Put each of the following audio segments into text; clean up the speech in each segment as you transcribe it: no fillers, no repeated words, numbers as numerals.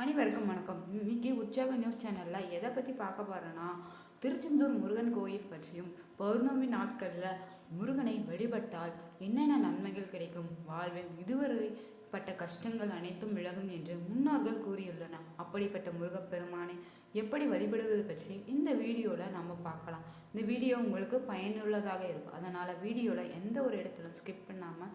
அனைவருக்கும் வணக்கம். இன்னைக்கு உற்சாக நியூஸ் சேனலில் எதை பற்றி பார்க்க போகிறோன்னா, திருச்செந்தூர் முருகன் கோயில் பற்றியும் பௌர்ணமி நாட்களில் முருகனை வழிபட்டால் என்னென்ன நன்மைகள் கிடைக்கும், வாழ்வில் இதுவரைப்பட்ட கஷ்டங்கள் அனைத்தும் விலகும் என்று முன்னோர்கள் கூறியுள்ளனர். அப்படிப்பட்ட முருகப்பெருமானை எப்படி வழிபடுவது பற்றி இந்த வீடியோவில் நம்ம பார்க்கலாம். இந்த வீடியோ உங்களுக்கு பயனுள்ளதாக இருக்கும். அதனால் வீடியோவில் எந்த ஒரு இடத்துல ஸ்கிப் பண்ணாமல்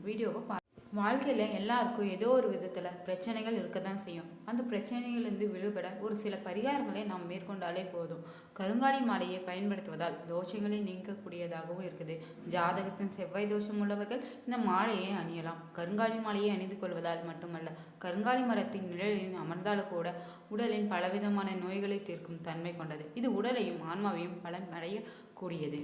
வீடியோவை வாழ்க்கையில் எல்லாருக்கும் ஏதோ ஒரு விதத்தில் பிரச்சனைகள் இருக்க தான் செய்யும். அந்த பிரச்சனைகளிலிருந்து விடுபட ஒரு சில பரிகாரங்களை நாம் மேற்கொண்டாலே போதும். கருங்காலி மாலையை பயன்படுத்துவதால் தோஷங்களை நீக்கக்கூடியதாகவும் இருக்குது. ஜாதகத்தின் செவ்வாய் தோஷம் உள்ளவர்கள் இந்த மாலையை அணியலாம். கருங்காலி மாலையை அணிந்து கொள்வதால் மட்டுமல்ல, கருங்காலி மரத்தின் நிழலில் அமர்ந்தாலும் கூட உடலின் பலவிதமான நோய்களை தீர்க்கும் தன்மை கொண்டது. இது உடலையும் ஆன்மாவையும் பலன் அடையக்கூடியது.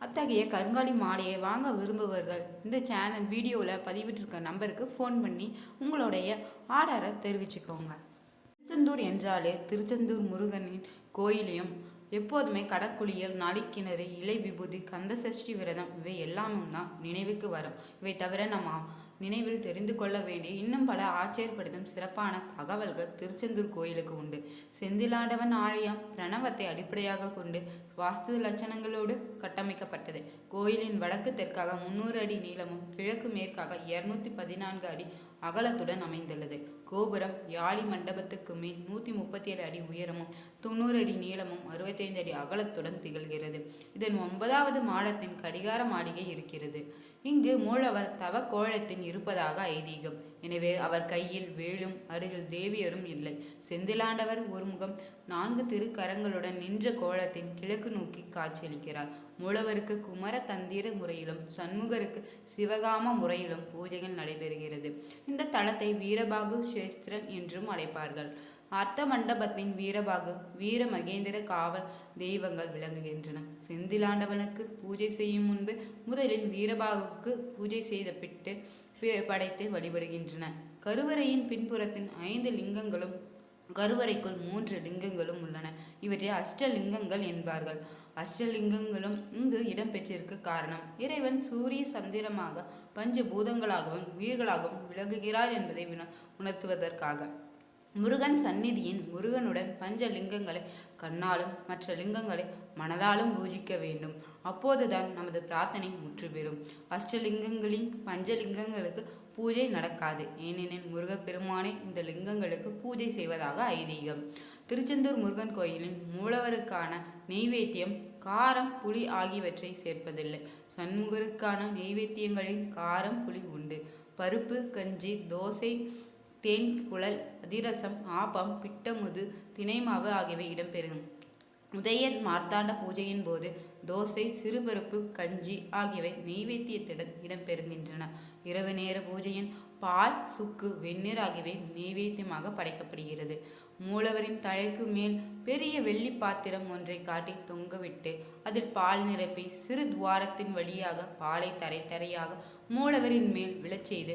அத்தகைய கருங்காலி மாலையை வாங்க விரும்புபவர்கள் இந்த சேனல் வீடியோவில் பதிவிட்டிருக்க நம்பருக்கு ஃபோன் பண்ணி உங்களுடைய ஆர்டரை தெரிவிச்சுக்கோங்க. திருச்செந்தூர் என்றாலே திருச்செந்தூர் முருகனின் கோயிலையும் எப்போதுமே கடற்குளியல், நாளிக்கிணறு, இலை விபூதி, கந்த சஷ்டி விரதம் இவை எல்லாமும் தான் நினைவுக்கு வரும். இவை தவிர நம்ம நினைவில் தெரிந்து கொள்ள வேண்டிய இன்னும் பல ஆச்சரியப்படுத்தும் சிறப்பான தகவல்கள் திருச்செந்தூர் கோயிலுக்கு உண்டு. செந்திலாண்டவன் ஆலயம் பிரணவத்தை அடிப்படையாக கொண்டு வாஸ்து லட்சணங்களோடு கட்டமைக்கப்பட்டது. கோயிலின் வடக்கு தெற்காக 300 அடி நீளமும் கிழக்கு மேற்காக 214 அடி அகலத்துடன் அமைந்துள்ளது. கோபுரம் யாழி மண்டபத்துக்கு மேல் 137 அடி உயரமும் 90 அடி நீளமும் 65 அடி அகலத்துடன் திகழ்கிறது. இதன் 9வது மாடத்தின் கடிகார மாளிகை இருக்கிறது. இங்கு மூலவர் தவ கோலத்தின் இருப்பதாக ஐதீகம். எனவே அவர் கையில் வேலும் அருகில் தேவியரும் இல்லை. செந்திலாண்டவர் ஒரு முகம் 4 திருக்கரங்களுடன் நின்ற கோலத்தின் கிழக்கு நோக்கி காட்சியளிக்கிறார். மூலவருக்கு குமர தந்திர முறையிலும் சண்முகருக்கு சிவகாம முறையிலும் பூஜைகள் நடைபெறுகிறது. இந்த தலத்தை வீரபாகு சேஸ்திரன் என்றும் அழைப்பார்கள். அர்த்த மண்டபத்தின் வீரபாகு, வீர மகேந்திர காவல் தெய்வங்கள் விளங்குகின்றன. செந்திலாண்டவனுக்கு பூஜை செய்யும் முன்பு முதலில் வீரபாகுக்கு பூஜை செய்த பிட்டு படைத்து வழிபடுகின்றன. கருவறையின் பின்புறத்தின் 5 லிங்கங்களும் கருவறைக்குள் 3 லிங்கங்களும் உள்ளன. இவற்றை அஷ்டலிங்கங்கள் என்பார்கள். அஷ்டலிங்கங்களும் இங்கு இடம்பெற்றிருக்க காரணம், இறைவன் சூரிய சந்திரமாக பஞ்சபூதங்களாகவும் உயிர்களாகவும் விளங்குகிறார் என்பதை உணர்த்துவதற்காக. முருகன் சந்நிதியின் முருகனுடன் பஞ்ச லிங்கங்களை கண்ணாலும் மற்ற லிங்கங்களை மனதாலும் பூஜிக்க வேண்டும். அப்போதுதான் நமது பிரார்த்தனை முற்று பெறும். அஷ்டலிங்கங்களின் பஞ்சலிங்கங்களுக்கு பூஜை நடக்காது. ஏனெனில் முருகப்பெருமானே இந்த லிங்கங்களுக்கு பூஜை செய்வதாக ஐதீகம். திருச்செந்தூர் முருகன் கோயிலின் மூலவருக்கான நெய்வேத்தியம் காரம், புளி ஆகியவற்றை சேர்ப்பதில்லை. சண்முகருக்கான நெய்வேத்தியங்களில் காரம், புளி உண்டு. பருப்பு, கஞ்சி, தோசை, தேன் குழல், அதிரசம், ஆப்பம், பிட்டமுது, தினைமாவு ஆகியவை இடம்பெறும். உதயன் மார்த்தாண்ட பூஜையின் போது தோசை, சிறுபருப்பு, கஞ்சி ஆகியவை நெய்வேத்தியத்துடன் இடம்பெறுகின்றன. இரவு நேர பூஜையின் பால், சுக்கு, வெந்நீர் ஆகியவை நெய்வேத்தியமாக படைக்கப்படுகிறது. மூலவரின் தலைக்கு மேல் பெரிய வெள்ளி பாத்திரம் ஒன்றை காட்டி தொங்கவிட்டு அதில் பால் நிரப்பி சிறு துவாரத்தின் வழியாக பாலை தரை தரையாக மூலவரின் மேல் விழச்செய்து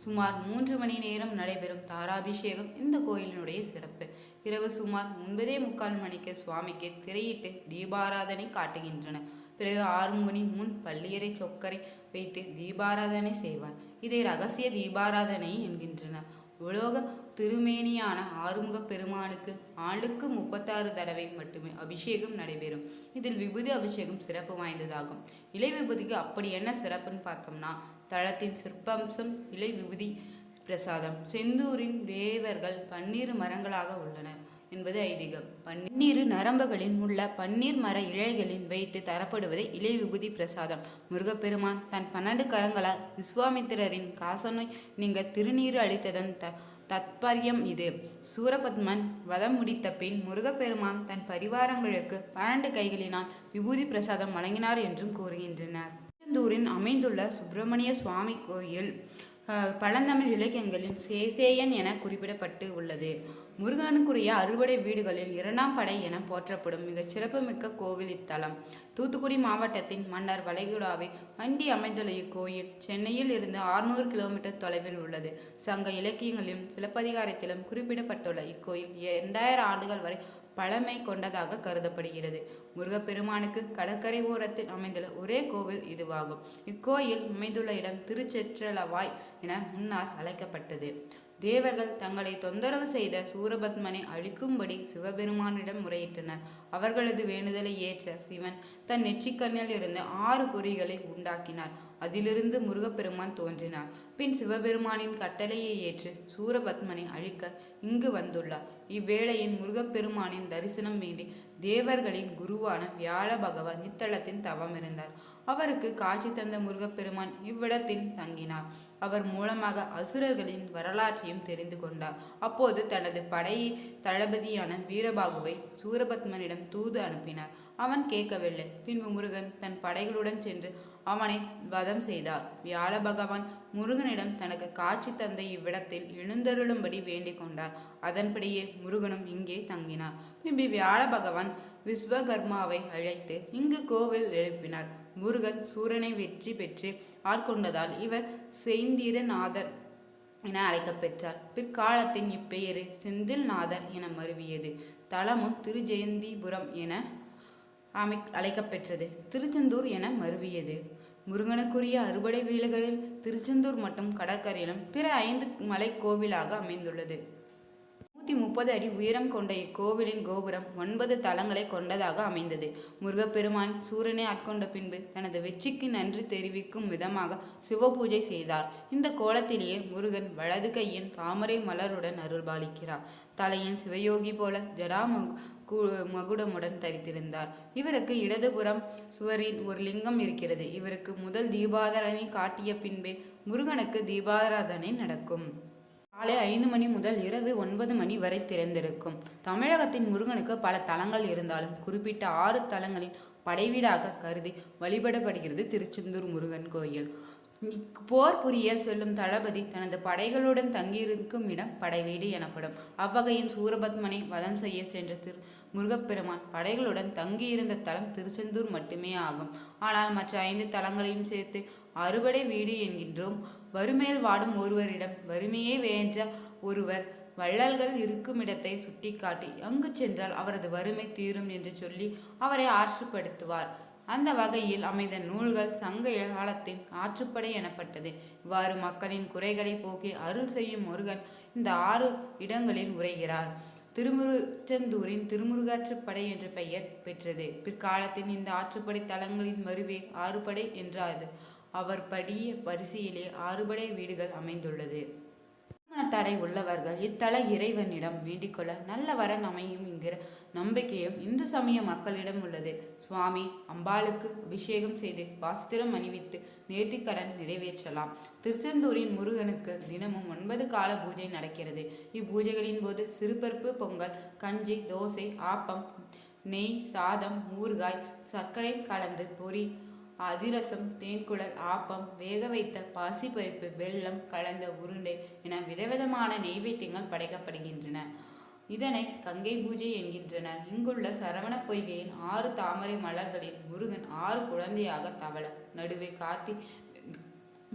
சுமார் 3 மணி நேரம் நடைபெறும் தாராபிஷேகம் இந்த கோயிலினுடைய சிறப்பு. இரவு சுமார் 9:45 மணிக்கு சுவாமிக்கு திரையிட்டு தீபாராதனை காட்டுகின்றன. பிறகு 6 மணி முன் பள்ளியறை சொக்கரை வைத்து தீபாராதனை செய்வார். இதை ரகசிய தீபாராதனை என்கின்றனர். உலோக திருமேனியான ஆறுமுக பெருமானுக்கு ஆண்டுக்கு 36 தடவை மட்டுமே அபிஷேகம் நடைபெறும். இதில் விபூதி அபிஷேகம் சிறப்பு வாய்ந்ததாகும். இலை விபூதிக்கு அப்படி என்ன சிறப்புன்னு பார்த்தோம்னா, தளத்தின் சிற்பம்சம் இலை விபூதி பிரசாதம். செந்தூரின் தேவர்கள் 12 மரங்களாக உள்ளனர் என்பது ஐதீகம். 12 நரம்புகளில் உள்ள 12 மர இழைகளில் வைத்து தரப்படுவதை இலை விபூதி பிரசாதம். முருகப்பெருமான் தன் 12 கரங்களால் விஸ்வாமித்திரரின் காசநோய் நீங்க திருநீறு அளித்ததன் தத்பரியம் இது. சூரபத்மன் வதம் முடித்த பின் முருகப்பெருமான் தன் பரிவாரங்களுக்கு 12 கைகளினால் விபூதி பிரசாதம் வழங்கினார் என்றும் கூறுகின்றனர். திருச்செந்தூரில் அமைந்துள்ள சுப்பிரமணிய சுவாமி கோயில் பழந்தமிழ் இலக்கியங்களில் சேசேயன் என குறிப்பிடப்பட்டு உள்ளது. முருகனுக்குரிய அறுபடை வீடுகளில் 2ஆம் படை என போற்றப்படும் மிகச் சிறப்புமிக்க கோவில் இத்தலம். தூத்துக்குடி மாவட்டத்தின் மன்னர் வளைகுடாவை அண்டி அமைந்துள்ள இக்கோயில் சென்னையில் இருந்து 600 கிலோமீட்டர் தொலைவில் உள்ளது. சங்க இலக்கியங்களிலும் சிலப்பதிகாரத்திலும் குறிப்பிடப்பட்டுள்ள இக்கோயில் 2000 ஆண்டுகள் வரை பழமை கொண்டதாக கருதப்படுகிறது. முருகப்பெருமானுக்கு கடற்கரை ஓரத்தில் அமைந்துள்ள ஒரே கோவில் இதுவாகும். இக்கோயில் அமைந்துள்ள இடம் திருச்செற்றளவாய் என முன்னர் அழைக்கப்பட்டது. தேவர்கள் தங்களை தொந்தரவு செய்த சூரபத்மனை அழிக்கும்படி சிவபெருமானிடம் முறையிட்டனர். அவர்களது வேண்டுதலை ஏற்ற சிவன் தன் நெற்றிக்கண்ணில் இருந்து 6 பொறிகளை உண்டாக்கினார். அதிலிருந்து முருகப்பெருமான் தோன்றினார். பின் சிவபெருமானின் கட்டளையை ஏற்று சூரபத்மனை அழிக்க இங்கு வந்துள்ளார். இவ்வேளையின் முருகப்பெருமானின் தரிசனம் வேண்டி தேவர்களின் குருவான வியாழ பகவான் இத்தலத்தின் தவம் இருந்தார். அவருக்கு காட்சி தந்த முருகப்பெருமான் இவ்விடத்தில் தங்கினார். அவர் மூலமாக அசுரர்களின் வரலாற்றையும் தெரிந்து கொண்டார். அப்போது தனது படை தளபதியான வீரபாகுவை சூரபத்மனிடம் தூது அனுப்பினார். அவன் கேட்கவில்லை. பின்பு முருகன் தன் படைகளுடன் சென்று அவனை வதம் செய்தார். வியாழ பகவான் முருகனிடம் தனக்கு காட்சி தந்த இவ்விடத்தில் எழுந்தருளும்படி வேண்டிக் கொண்டார். அதன்படியே முருகனும் இங்கே தங்கினார். பின்பு வியாழ பகவான் விஸ்வகர்மாவை அழைத்து இங்கு கோவில் எழுப்பினார். முருகன் சூரனை வெற்றி பெற்று ஆட்கொண்டதால் இவர் செந்திரநாதர் என அழைக்கப்பெற்றார். பிற்காலத்தின் இப்பெயரு செந்தில்நாதர் என மருவியது. தலமும் திருஜெயந்திபுரம் என அழைக்கப்பெற்றது. திருச்செந்தூர் என மருவியது. முருகனுக்குரிய அறுபடை வீடுகளில் திருச்செந்தூர் மற்றும் கடற்கரையிலும் பிற 5 மலை கோவிலாக அமைந்துள்ளது. 130 அடி உயரம் கொண்ட இக்கோவிலின் கோபுரம் 9 தளங்களை கொண்டதாக அமைந்தது. முருகப்பெருமான் சூரனை ஆட்கொண்ட பின்பு தனது வெற்றிக்கு நன்றி தெரிவிக்கும் விதமாக சிவபூஜை செய்தார். இந்த கோலத்திலேயே முருகன் வலது கையின் தாமரை மலருடன் அருள்பாலிக்கிறார். தலையின் சிவயோகி போல மகுடமுடன் தரித்திருந்தார். இவருக்கு இடதுபுறம் சுவரில் ஒரு லிங்கம் இருக்கிறது. இவருக்கு முதல் தீபாராதனை காட்டிய பின்பே முருகனுக்கு தீபாராதனை நடக்கும். காலை 5 மணி முதல் இரவு 9 மணி வரை திறந்திருக்கும். தமிழகத்தின் முருகனுக்கு பல தலங்கள் இருந்தாலும் குறிப்பிட்ட 6 தலங்களின் படைவீடாக கருதி வழிபடப்படுகிறது திருச்செந்தூர் முருகன் கோயில். போர் புரிய சொல்லும் தளபதி தனது படைகளுடன் தங்கியிருக்கும் இடம் படைவீடு எனப்படும். அவ்வகையின் சூரபத்மனை வதம் செய்ய சென்ற முருகப்பெருமான் படைகளுடன் தங்கியிருந்த தலம் திருச்செந்தூர் மட்டுமே ஆகும். ஆனால் மற்ற 5 தலங்களையும் சேர்த்து அறுபடை வீடு என்கின்றோம். வறுமையில் வாடும் ஒருவரிடம் வறுமையே வேண்ட ஒருவர் வள்ளல்கள் இருக்கும் இடத்தை சுட்டிக்காட்டி அங்கு சென்றால் அவரது வறுமை தீரும் என்று சொல்லி அவரை ஆற்றுப்படுத்துவார். அந்த வகையில் அமைந்த நூல்கள் சங்க காலத்தின் ஆற்றுப்படை எனப்பட்டது. இவ்வாறு மக்களின் குறைகளை போக்கி அருள் செய்யும் முருகன் இந்த 6 இடங்களில் உரைகிறார். திருச்செந்தூரின் திருமுருகாற்றுப்படை என்ற பெயர் பெற்றது. பிற்காலத்தின் இந்த ஆற்றுப்படை தலங்களின் மருவே 6 படை என்றாது. அவர் படிய வரிசையிலே 6 படை வீடுகள் அமைந்துள்ளது. தடை உள்ளவர்கள் இத்தல இறைவனிடம் வேண்டிக்கொள்ள நல்ல வரன் அமையும் என்கிற நம்பிக்கையும் இந்து சமய மக்களிடம் உள்ளது. சுவாமி அம்பாளுக்கு அபிஷேகம் செய்து வஸ்திரம் அணிவித்து நேர்த்திக்கடன் நிறைவேற்றலாம். திருச்செந்தூரின் முருகனுக்கு தினமும் 9 கால பூஜை நடக்கிறது. இப்பூஜைகளின் போது சிறுபருப்பு பொங்கல், கஞ்சி, தோசை, ஆப்பம், நெய், சாதம், ஊறுகாய், சர்க்கரை கலந்து பொறி, அதிரசம், தேன்குழல், ஆப்பம், வேக வைத்த பாசிப்பருப்பு, வெல்லம் கலந்த உருண்டை என விதவிதமான நெய்வேத்தியங்கள் படைக்கப்படுகின்றன. இதனை கங்கை பூஜை என்கின்றனர். இங்குள்ள சரவண பொய்கையின் 6 தாமரை மலர்களில் முருகன் 6 குழந்தையாக தவள நடுவே காத்தி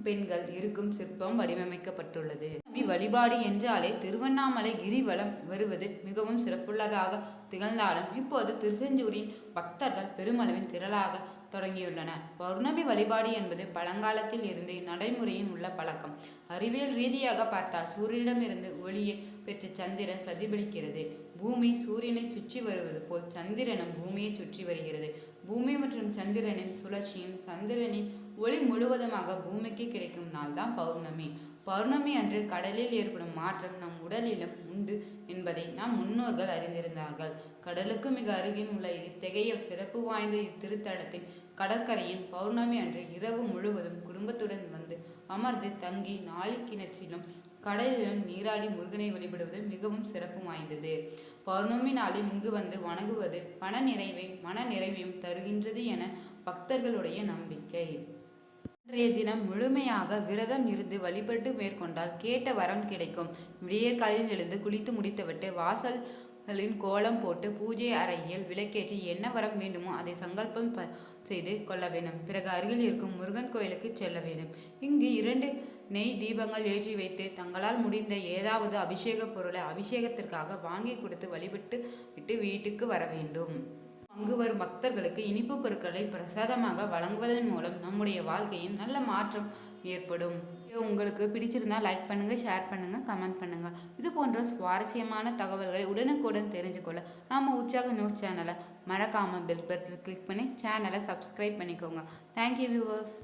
பெண்கள் இருக்கும் சிற்பம் வடிவமைக்கப்பட்டுள்ளது. வழிபாடு என்றாலே திருவண்ணாமலை கிரிவலம் வருவது மிகவும் சிறப்புள்ளதாக திகழ்ந்தாலும் இப்போது திருச்செந்தூரின் பக்தர்கள் பெருமளவின் திரளாக தொடங்கியுள்ளன. பௌர்ணமி வழிபாடு என்பது பழங்காலத்தில் இருந்து நடைமுறையில் உள்ள பழக்கம். அறிவியல் ரீதியாக பார்த்தால் சூரியனிடமிருந்து ஒளியை பெற்று சந்திரன் பிரதிபலிக்கிறது. பூமி சூரியனை சுற்றி வருவது போல் சந்திரனும் பூமியை சுற்றி வருகிறது. பூமி மற்றும் சந்திரனின் சுழற்சியும் சந்திரனின் ஒளி முழுவதுமாக பூமிக்கு கிடைக்கும் நாள் தான் பௌர்ணமி. பௌர்ணமி அன்று கடலில் ஏற்படும் மாற்றம் நம் உடலிலும் உண்டு என்பதை நம் முன்னோர்கள் அறிந்திருந்தார்கள். கடலுக்கு மிக அருகில் உள்ள இத்தகைய சிறப்பு வாய்ந்த இத்திருத்தலத்தின் கடற்கரையின் பௌர்ணமி அன்று இரவு முழுவதும் குடும்பத்துடன் வந்து அமர்ந்து தங்கி நாளிக்கிணற்றிலும் கடலிலும் நீராடி முருகனை வழிபடுவது மிகவும் சிறப்பு வாய்ந்தது. பௌர்ணமி நாளில் இங்கு வந்து வணங்குவது மன நிறைவையும் தருகின்றது என பக்தர்களுடைய நம்பிக்கை. அன்றைய தினம் முழுமையாக விரதம் இருந்து வழிபட்டு மேற்கொண்டால் கேட்ட வரம் கிடைக்கும். விடியற்காலையில் எழுந்து குளித்து முடித்துவிட்டு வாசல்களின் கோலம் போட்டு பூஜை அறையில் விளக்கேற்றி என்ன வரம் வேண்டுமோ அதை சங்கல்பம் செய்து கொள்ள வேண்டும். பிறகு அருகில் இருக்கும் முருகன் கோயிலுக்கு செல்ல வேண்டும். இங்கு 2 நெய் தீபங்கள் ஏற்றி வைத்து தங்களால் முடிந்த ஏதாவது அபிஷேக பொருளை அபிஷேகத்திற்காக வாங்கி கொடுத்து வழிபட்டு விட்டு வீட்டுக்கு வர வேண்டும். அங்கு வரும் பக்தர்களுக்கு இனிப்பு பொருட்களை பிரசாதமாக வழங்குவதன் மூலம் நம்முடைய வாழ்க்கையின் நல்ல மாற்றம் ஏற்படும். உங்களுக்கு பிடிச்சிருந்தா லைக் பண்ணுங்கள், ஷேர் பண்ணுங்கள், கமெண்ட் பண்ணுங்கள். இது போன்ற சுவாரஸ்யமான தகவல்களை உடனுக்குடன் தெரிஞ்சுக்கொள்ள நம்ம உற்சாக நியூஸ் சேனலை மறக்காமல் பெல் பட்டனை கிளிக் பண்ணி சேனலை சப்ஸ்கிரைப் பண்ணிக்கோங்க. Thank you viewers.